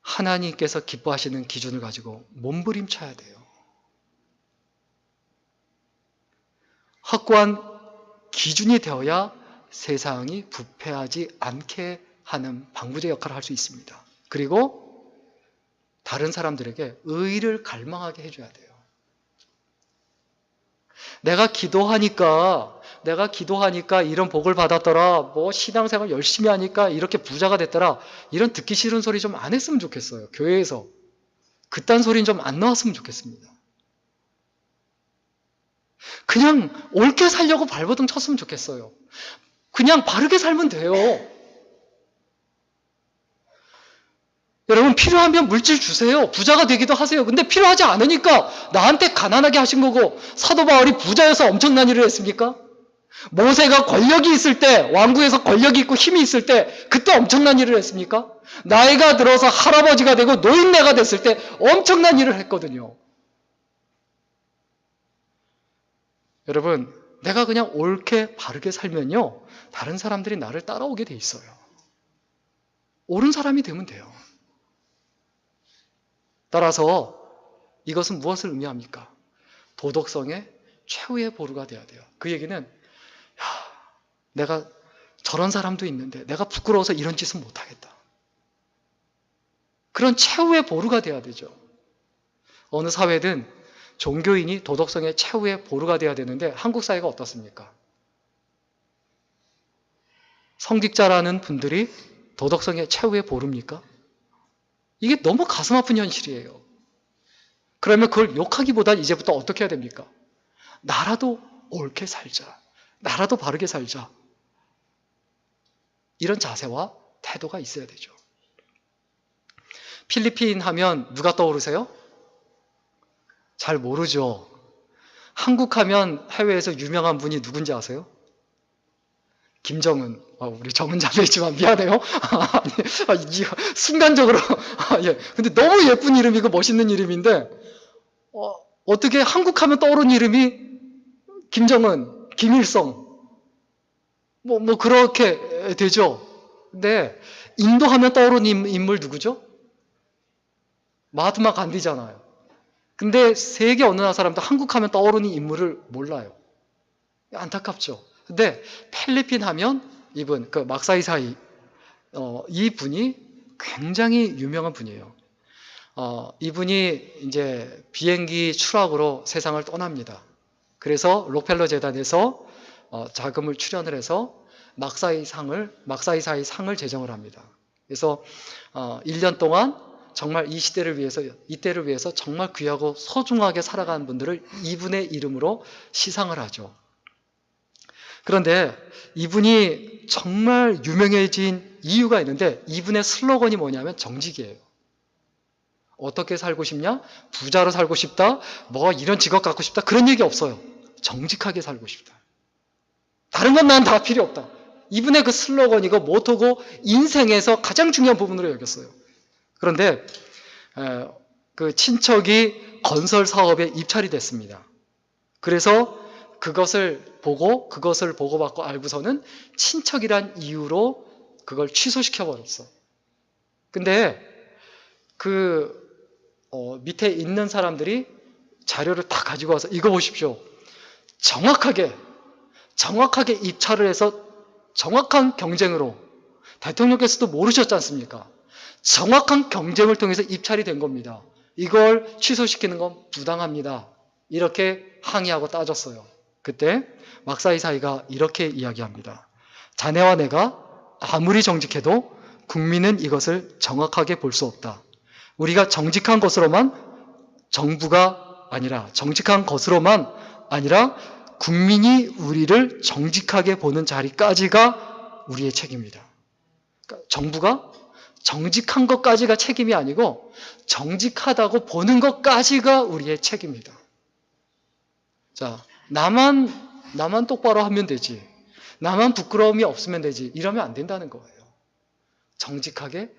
하나님께서 기뻐하시는 기준을 가지고 몸부림쳐야 돼요. 확고한 기준이 되어야 세상이 부패하지 않게 하는 방부제 역할을 할 수 있습니다. 그리고 다른 사람들에게 의를 갈망하게 해줘야 돼요. 내가 기도하니까 이런 복을 받았더라, 뭐 신앙생활 열심히 하니까 이렇게 부자가 됐더라, 이런 듣기 싫은 소리 좀 안 했으면 좋겠어요. 교회에서 그딴 소리는 좀 안 나왔으면 좋겠습니다. 그냥 옳게 살려고 발버둥 쳤으면 좋겠어요. 그냥 바르게 살면 돼요. 여러분, 필요하면 물질 주세요. 부자가 되기도 하세요. 근데 필요하지 않으니까 나한테 가난하게 하신 거고, 사도 바울이 부자여서 엄청난 일을 했습니까? 모세가 권력이 있을 때, 왕국에서 권력이 있고 힘이 있을 때 그때 엄청난 일을 했습니까? 나이가 들어서 할아버지가 되고 노인네가 됐을 때 엄청난 일을 했거든요. 여러분, 내가 그냥 옳게 바르게 살면요, 다른 사람들이 나를 따라오게 돼 있어요. 옳은 사람이 되면 돼요. 따라서 이것은 무엇을 의미합니까? 도덕성의 최후의 보루가 되어야 돼요. 그 얘기는 내가 저런 사람도 있는데 내가 부끄러워서 이런 짓은 못하겠다. 그런 최후의 보루가 돼야 되죠. 어느 사회든 종교인이 도덕성의 최후의 보루가 돼야 되는데 한국 사회가 어떻습니까? 성직자라는 분들이 도덕성의 최후의 보루입니까? 이게 너무 가슴 아픈 현실이에요. 그러면 그걸 욕하기보다 이제부터 어떻게 해야 됩니까? 나라도 옳게 살자. 나라도 바르게 살자. 이런 자세와 태도가 있어야 되죠. 필리핀 하면 누가 떠오르세요? 잘 모르죠. 한국 하면 해외에서 유명한 분이 누군지 아세요? 김정은. 우리 정은 자매지만 미안해요. 순간적으로. 예. 근데 너무 예쁜 이름이고 멋있는 이름인데, 어떻게 한국 하면 떠오르는 이름이 김정은, 김일성, 뭐 그렇게 되죠. 근데 인도 하면 떠오르는 인물 누구죠? 마하트마 간디잖아요. 근데 세계 어느 나라 사람도 한국 하면 떠오르는 인물을 몰라요. 안타깝죠. 근데 필리핀 하면 이분, 그 막사이사이, 이 분이 굉장히 유명한 분이에요. 이분이 이제 비행기 추락으로 세상을 떠납니다. 그래서 록펠러 재단에서 자금을 출연을 해서 막사이사이 상을 제정을 합니다. 그래서 1년 동안 정말 이때를 위해서 정말 귀하고 소중하게 살아가는 분들을 이분의 이름으로 시상을 하죠. 그런데 이분이 정말 유명해진 이유가 있는데, 이분의 슬로건이 뭐냐면 정직이에요. 어떻게 살고 싶냐? 부자로 살고 싶다? 뭐 이런 직업 갖고 싶다? 그런 얘기 없어요. 정직하게 살고 싶다. 다른 건 난 다 필요 없다. 이분의 그 슬로건이고 모토고 인생에서 가장 중요한 부분으로 여겼어요. 그런데 그 친척이 건설 사업에 입찰이 됐습니다. 그래서 그것을 보고받고 알고서는 친척이란 이유로 그걸 취소시켜 버렸어. 근데 밑에 있는 사람들이 자료를 다 가지고 와서 이거 보십시오. 정확하게 입찰을 해서 정확한 경쟁으로, 대통령께서도 모르셨지 않습니까? 정확한 경쟁을 통해서 입찰이 된 겁니다. 이걸 취소시키는 건 부당합니다. 이렇게 항의하고 따졌어요. 그때 막사이 사이가 이렇게 이야기합니다. 자네와 내가 아무리 정직해도 국민은 이것을 정확하게 볼 수 없다. 우리가 정직한 것으로만 아니라 국민이 우리를 정직하게 보는 자리까지가 우리의 책임이다. 그러니까 정부가 정직한 것까지가 책임이 아니고 정직하다고 보는 것까지가 우리의 책임이다. 자, 나만 똑바로 하면 되지. 나만 부끄러움이 없으면 되지. 이러면 안 된다는 거예요. 정직하게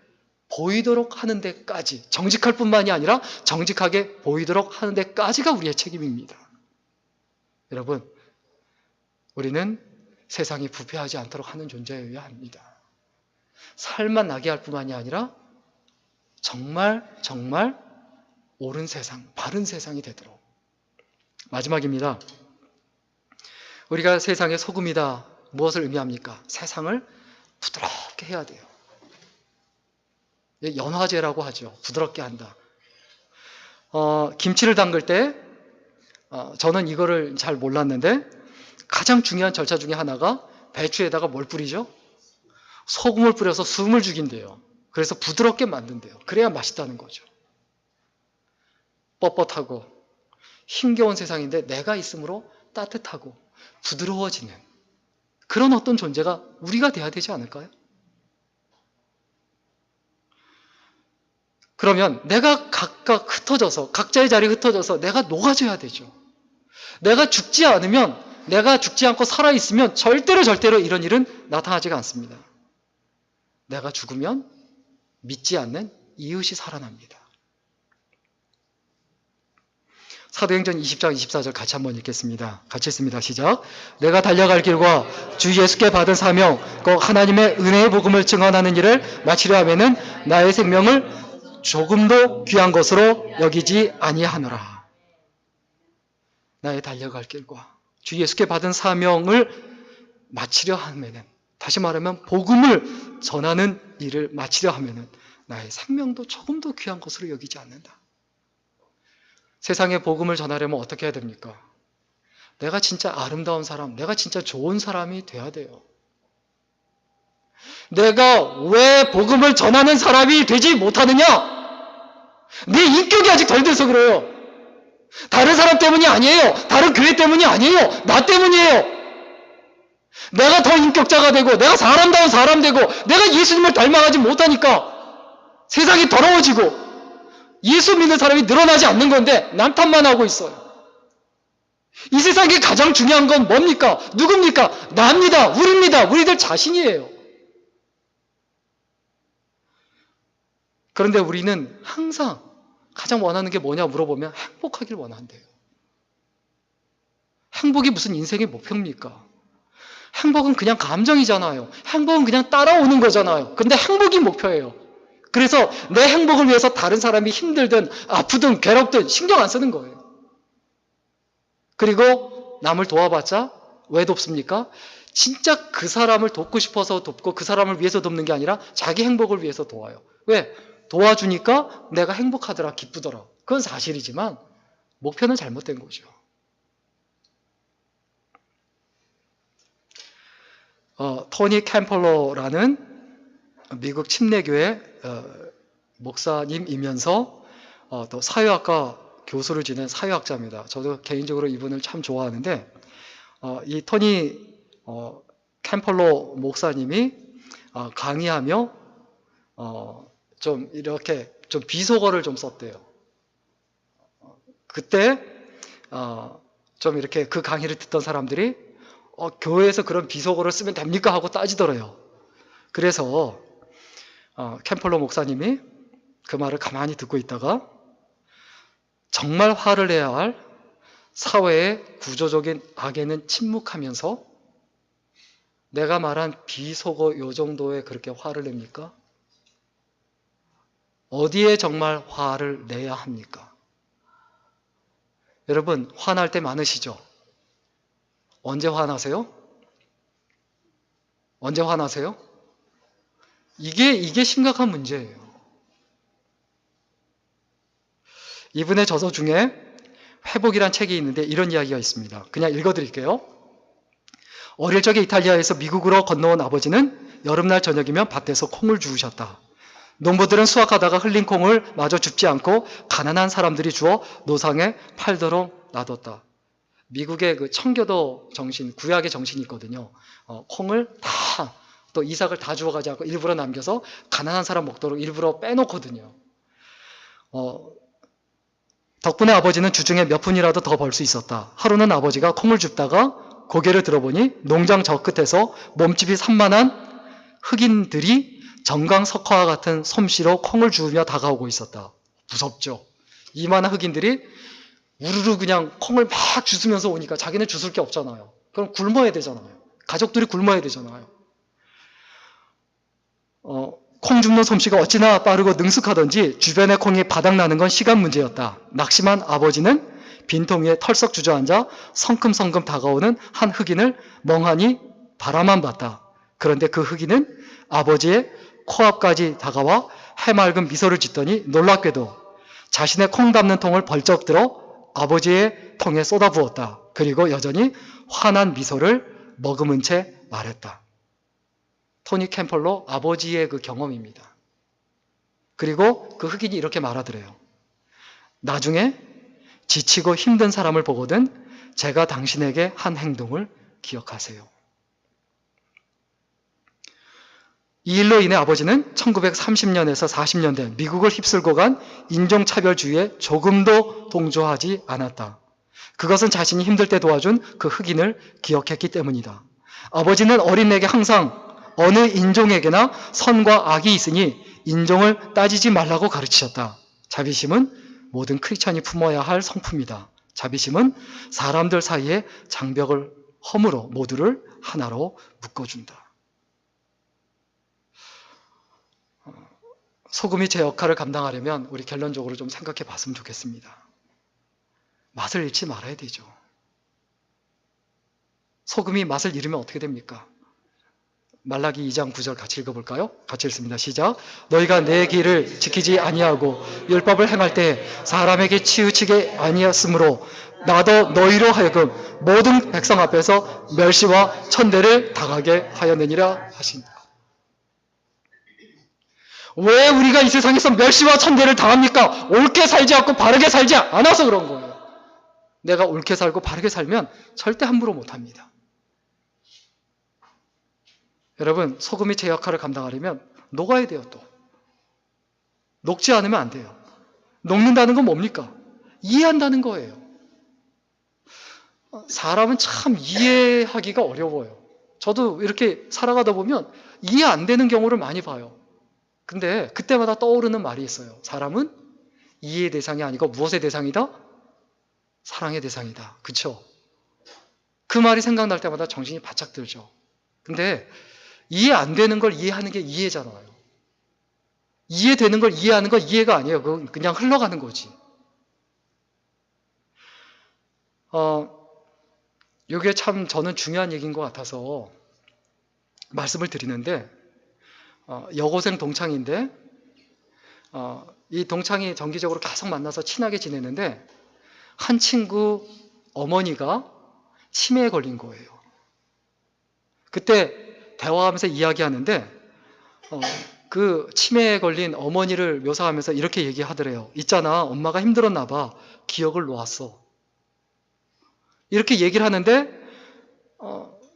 보이도록 하는 데까지, 정직할 뿐만이 아니라 정직하게 보이도록 하는 데까지가 우리의 책임입니다. 여러분, 우리는 세상이 부패하지 않도록 하는 존재여야 합니다. 살만 나게 할 뿐만이 아니라 정말 옳은 세상, 바른 세상이 되도록. 마지막입니다. 우리가 세상의 소금이다. 무엇을 의미합니까? 세상을 부드럽게 해야 돼요. 연화제라고 하죠. 부드럽게 한다. 김치를 담글 때 저는 이거를 잘 몰랐는데 가장 중요한 절차 중에 하나가 배추에다가 뭘 뿌리죠? 소금을 뿌려서 숨을 죽인대요. 그래서 부드럽게 만든대요. 그래야 맛있다는 거죠. 뻣뻣하고 힘겨운 세상인데 내가 있으므로 따뜻하고 부드러워지는 그런 어떤 존재가 우리가 돼야 되지 않을까요? 그러면 내가 각각 흩어져서, 각자의 자리에 흩어져서 내가 녹아져야 되죠. 내가 죽지 않고 살아있으면 절대로 이런 일은 나타나지가 않습니다. 내가 죽으면 믿지 않는 이웃이 살아납니다. 사도행전 20장 24절 같이 한번 읽겠습니다. 같이 읽습니다. 시작. 내가 달려갈 길과 주 예수께 받은 사명, 꼭 하나님의 은혜의 복음을 증언하는 일을 마치려 하면은 나의 생명을 조금도 귀한 것으로 여기지 아니하노라. 나의 달려갈 길과 주 예수께 받은 사명을 마치려 하면은, 다시 말하면 복음을 전하는 일을 마치려 하면은 나의 생명도 조금도 귀한 것으로 여기지 않는다. 세상에 복음을 전하려면 어떻게 해야 됩니까? 내가 진짜 아름다운 사람, 내가 진짜 좋은 사람이 돼야 돼요. 내가 왜 복음을 전하는 사람이 되지 못하느냐? 내 인격이 아직 덜 돼서 그래요. 다른 사람 때문이 아니에요. 다른 교회 때문이 아니에요. 나 때문이에요. 내가 더 인격자가 되고, 내가 사람다운 사람 되고, 내가 예수님을 닮아가지 못하니까 세상이 더러워지고 예수 믿는 사람이 늘어나지 않는 건데 남 탓만 하고 있어요. 이 세상에 가장 중요한 건 뭡니까? 누굽니까? 나입니다. 우리입니다. 우리들 자신이에요. 그런데 우리는 항상 가장 원하는 게 뭐냐 물어보면 행복하길 원한대요. 행복이 무슨 인생의 목표입니까? 행복은 그냥 감정이잖아요. 행복은 그냥 따라오는 거잖아요. 근데 행복이 목표예요. 그래서 내 행복을 위해서 다른 사람이 힘들든 아프든 괴롭든 신경 안 쓰는 거예요. 그리고 남을 도와봤자 왜 돕습니까? 진짜 그 사람을 돕고 싶어서 돕고 그 사람을 위해서 돕는 게 아니라 자기 행복을 위해서 도와요. 왜? 도와주니까 내가 행복하더라, 기쁘더라. 그건 사실이지만 목표는 잘못된 거죠. 토니 캠펄러라는 미국 침례교회 목사님이면서 또 사회학과 교수를 지낸 사회학자입니다. 저도 개인적으로 이분을 참 좋아하는데 이 토니 캠펄러 목사님이 강의하며 좀 이렇게 좀 비속어를 좀 썼대요. 그때 좀 이렇게 그 강의를 듣던 사람들이 교회에서 그런 비속어를 쓰면 됩니까? 하고 따지더래요. 그래서 캠펄러 목사님이 그 말을 가만히 듣고 있다가 정말 화를 내야 할 사회의 구조적인 악에는 침묵하면서 내가 말한 비속어 요 정도에 그렇게 화를 냅니까? 어디에 정말 화를 내야 합니까? 여러분, 화날 때 많으시죠? 언제 화나세요? 언제 화나세요? 이게 심각한 문제예요. 이분의 저서 중에 회복이란 책이 있는데 이런 이야기가 있습니다. 그냥 읽어드릴게요. 어릴 적에 이탈리아에서 미국으로 건너온 아버지는 여름날 저녁이면 밭에서 콩을 주우셨다. 농부들은 수확하다가 흘린 콩을 마저 줍지 않고 가난한 사람들이 주워 노상에 팔도록 놔뒀다. 미국의 그 청교도 정신, 구약의 정신이 있거든요. 콩을 다, 또 이삭을 다 주워가지 않고 일부러 남겨서 가난한 사람 먹도록 일부러 빼놓거든요. 덕분에 아버지는 주중에 몇 푼이라도 더 벌 수 있었다. 하루는 아버지가 콩을 줍다가 고개를 들어보니 농장 저 끝에서 몸집이 산만한 흑인들이 정강석화와 같은 솜씨로 콩을 주우며 다가오고 있었다. 무섭죠? 이만한 흑인들이 우르르 그냥 콩을 막 주스면서 오니까 자기는 주술 게 없잖아요. 그럼 굶어야 되잖아요. 가족들이 굶어야 되잖아요. 콩 줍는 솜씨가 어찌나 빠르고 능숙하던지 주변의 콩이 바닥나는 건 시간 문제였다. 낙심한 아버지는 빈통위에 털썩 주저앉아 성큼성큼 다가오는 한 흑인을 멍하니 바라만 봤다. 그런데 그 흑인은 아버지의 코앞까지 다가와 해맑은 미소를 짓더니 놀랍게도 자신의 콩 담는 통을 벌쩍 들어 아버지의 통에 쏟아부었다. 그리고 여전히 환한 미소를 머금은 채 말했다. 토니 캠펄로 아버지의 그 경험입니다. 그리고 그 흑인이 이렇게 말하더래요. 나중에 지치고 힘든 사람을 보거든 제가 당신에게 한 행동을 기억하세요. 이 일로 인해 아버지는 1930년에서 40년대 미국을 휩쓸고 간 인종차별주의에 조금도 동조하지 않았다. 그것은 자신이 힘들 때 도와준 그 흑인을 기억했기 때문이다. 아버지는 어린애에게 항상 어느 인종에게나 선과 악이 있으니 인종을 따지지 말라고 가르치셨다. 자비심은 모든 크리스찬이 품어야 할 성품이다. 자비심은 사람들 사이에 장벽을 허물어 모두를 하나로 묶어준다. 소금이 제 역할을 감당하려면 우리 결론적으로 좀 생각해 봤으면 좋겠습니다. 맛을 잃지 말아야 되죠. 소금이 맛을 잃으면 어떻게 됩니까? 말라기 2장 9절 같이 읽어볼까요? 같이 읽습니다. 시작. 너희가 내 길을 지키지 아니하고 율법을 행할 때 사람에게 치우치게 아니하였으므로 나도 너희로 하여금 모든 백성 앞에서 멸시와 천대를 당하게 하였느니라 하신다. 왜 우리가 이 세상에서 멸시와 천대를 당합니까? 옳게 살지 않고 바르게 살지 않아서 그런 거예요. 내가 옳게 살고 바르게 살면 절대 함부로 못합니다. 여러분, 소금이 제 역할을 감당하려면 녹아야 돼요, 또. 녹지 않으면 안 돼요. 녹는다는 건 뭡니까? 이해한다는 거예요. 사람은 참 이해하기가 어려워요. 저도 이렇게 살아가다 보면 이해 안 되는 경우를 많이 봐요. 근데 그때마다 떠오르는 말이 있어요. 사람은 이해의 대상이 아니고 무엇의 대상이다? 사랑의 대상이다. 그쵸? 그 말이 생각날 때마다 정신이 바짝 들죠. 근데 이해 안 되는 걸 이해하는 게 이해잖아요. 이해되는 걸 이해하는 건 이해가 아니에요. 그건 그냥 흘러가는 거지. 이게 참 저는 중요한 얘기인 것 같아서 말씀을 드리는데 여고생 동창인데 이 동창이 정기적으로 계속 만나서 친하게 지내는데 한 친구 어머니가 치매에 걸린 거예요. 그때 대화하면서 이야기하는데 그 치매에 걸린 어머니를 묘사하면서 이렇게 얘기하더래요. 있잖아, 엄마가 힘들었나 봐. 기억을 놓았어. 이렇게 얘기를 하는데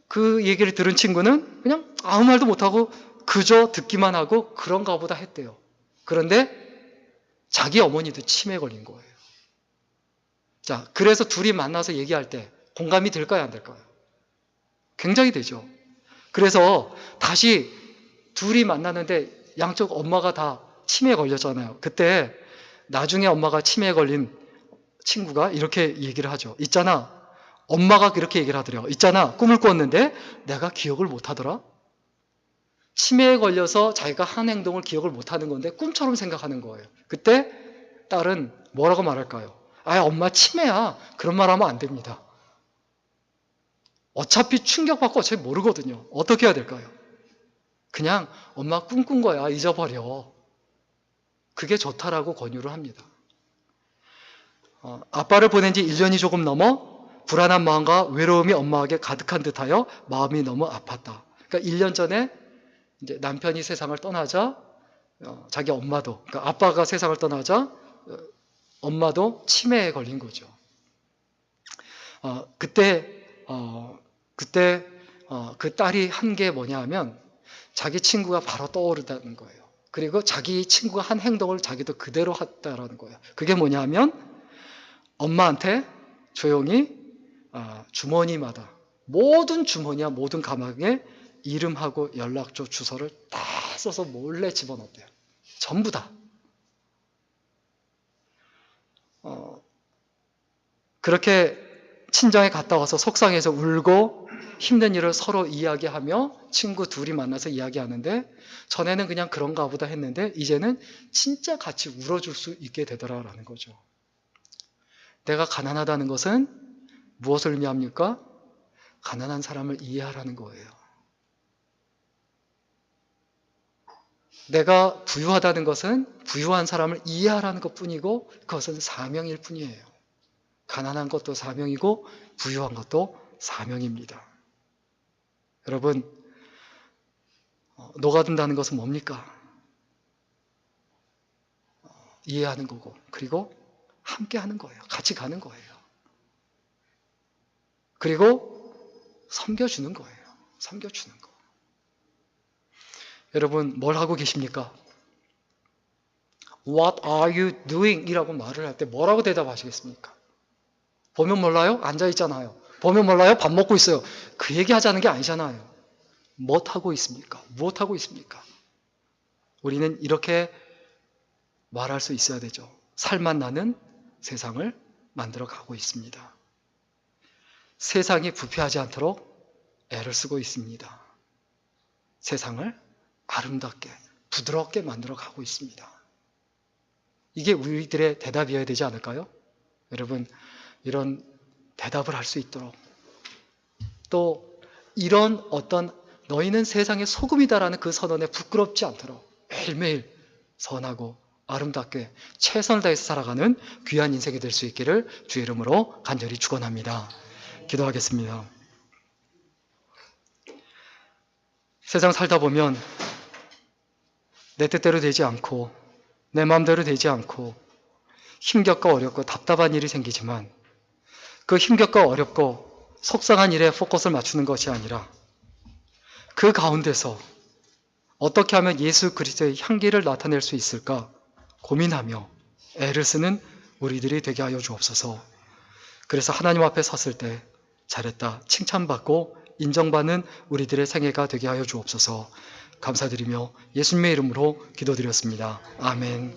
그 얘기를 들은 친구는 그냥 아무 말도 못하고 그저 듣기만 하고 그런가 보다 했대요. 그런데 자기 어머니도 치매에 걸린 거예요. 자, 그래서 둘이 만나서 얘기할 때 공감이 될까요, 안 될까요? 굉장히 되죠. 그래서 다시 둘이 만나는데 양쪽 엄마가 다 치매에 걸렸잖아요. 그때 나중에 엄마가 치매에 걸린 친구가 이렇게 얘기를 하죠. 있잖아, 엄마가 그렇게 얘기를 하더래요. 있잖아, 꿈을 꿨는데 내가 기억을 못하더라. 치매에 걸려서 자기가 한 행동을 기억을 못하는 건데 꿈처럼 생각하는 거예요. 그때 딸은 뭐라고 말할까요? 아, 엄마 치매야. 그런 말 하면 안 됩니다. 어차피 충격받고 어차피 모르거든요. 어떻게 해야 될까요? 그냥 엄마 꿈꾼 거야, 잊어버려. 그게 좋다라고 권유를 합니다. 아빠를 보낸 지 1년이 조금 넘어 불안한 마음과 외로움이 엄마에게 가득한 듯하여 마음이 너무 아팠다. 그러니까 1년 전에 이제 남편이 세상을 떠나자 자기 엄마도, 그러니까 아빠가 세상을 떠나자 엄마도 치매에 걸린 거죠. 그때 그 딸이 한 게 뭐냐 하면 자기 친구가 바로 떠오르다는 거예요. 그리고 자기 친구가 한 행동을 자기도 그대로 했다라는 거예요. 그게 뭐냐 하면 엄마한테 조용히 주머니마다, 모든 주머니와 모든 가방에 이름하고 연락처, 주소를 다 써서 몰래 집어넣었대요. 전부 다. 그렇게 친정에 갔다 와서 속상해서 울고 힘든 일을 서로 이야기하며 친구 둘이 만나서 이야기하는데, 전에는 그냥 그런가 보다 했는데 이제는 진짜 같이 울어줄 수 있게 되더라라는 거죠. 내가 가난하다는 것은 무엇을 의미합니까? 가난한 사람을 이해하라는 거예요. 내가 부유하다는 것은 부유한 사람을 이해하라는 것뿐이고 그것은 사명일 뿐이에요. 가난한 것도 사명이고 부유한 것도 사명입니다. 여러분, 녹아든다는 것은 뭡니까? 이해하는 거고, 그리고 함께 하는 거예요. 같이 가는 거예요. 그리고 섬겨주는 거예요. 섬겨주는 거. 여러분, 뭘 하고 계십니까? What are you doing? 이라고 말을 할 때 뭐라고 대답하시겠습니까? 보면 몰라요? 앉아있잖아요. 보면 몰라요? 밥 먹고 있어요. 그 얘기 하자는 게 아니잖아요. 무엇하고 있습니까? 무엇하고 있습니까? 우리는 이렇게 말할 수 있어야 되죠. 살맛 나는 세상을 만들어 가고 있습니다. 세상이 부패하지 않도록 애를 쓰고 있습니다. 세상을 아름답게, 부드럽게 만들어 가고 있습니다. 이게 우리들의 대답이어야 되지 않을까요? 여러분, 이런 대답을 할 수 있도록, 또 이런 어떤 너희는 세상의 소금이다라는 그 선언에 부끄럽지 않도록 매일매일 선하고 아름답게 최선을 다해서 살아가는 귀한 인생이 될 수 있기를 주의 이름으로 간절히 축원합니다. 기도하겠습니다. 세상 살다 보면 내 뜻대로 되지 않고 내 마음대로 되지 않고 힘겹고 어렵고 답답한 일이 생기지만, 그 힘겹고 어렵고 속상한 일에 포커스를 맞추는 것이 아니라 그 가운데서 어떻게 하면 예수 그리스도의 향기를 나타낼 수 있을까 고민하며 애를 쓰는 우리들이 되게 하여 주옵소서. 그래서 하나님 앞에 섰을 때 잘했다, 칭찬받고 인정받는 우리들의 생애가 되게 하여 주옵소서. 감사드리며 예수님의 이름으로 기도드렸습니다. 아멘.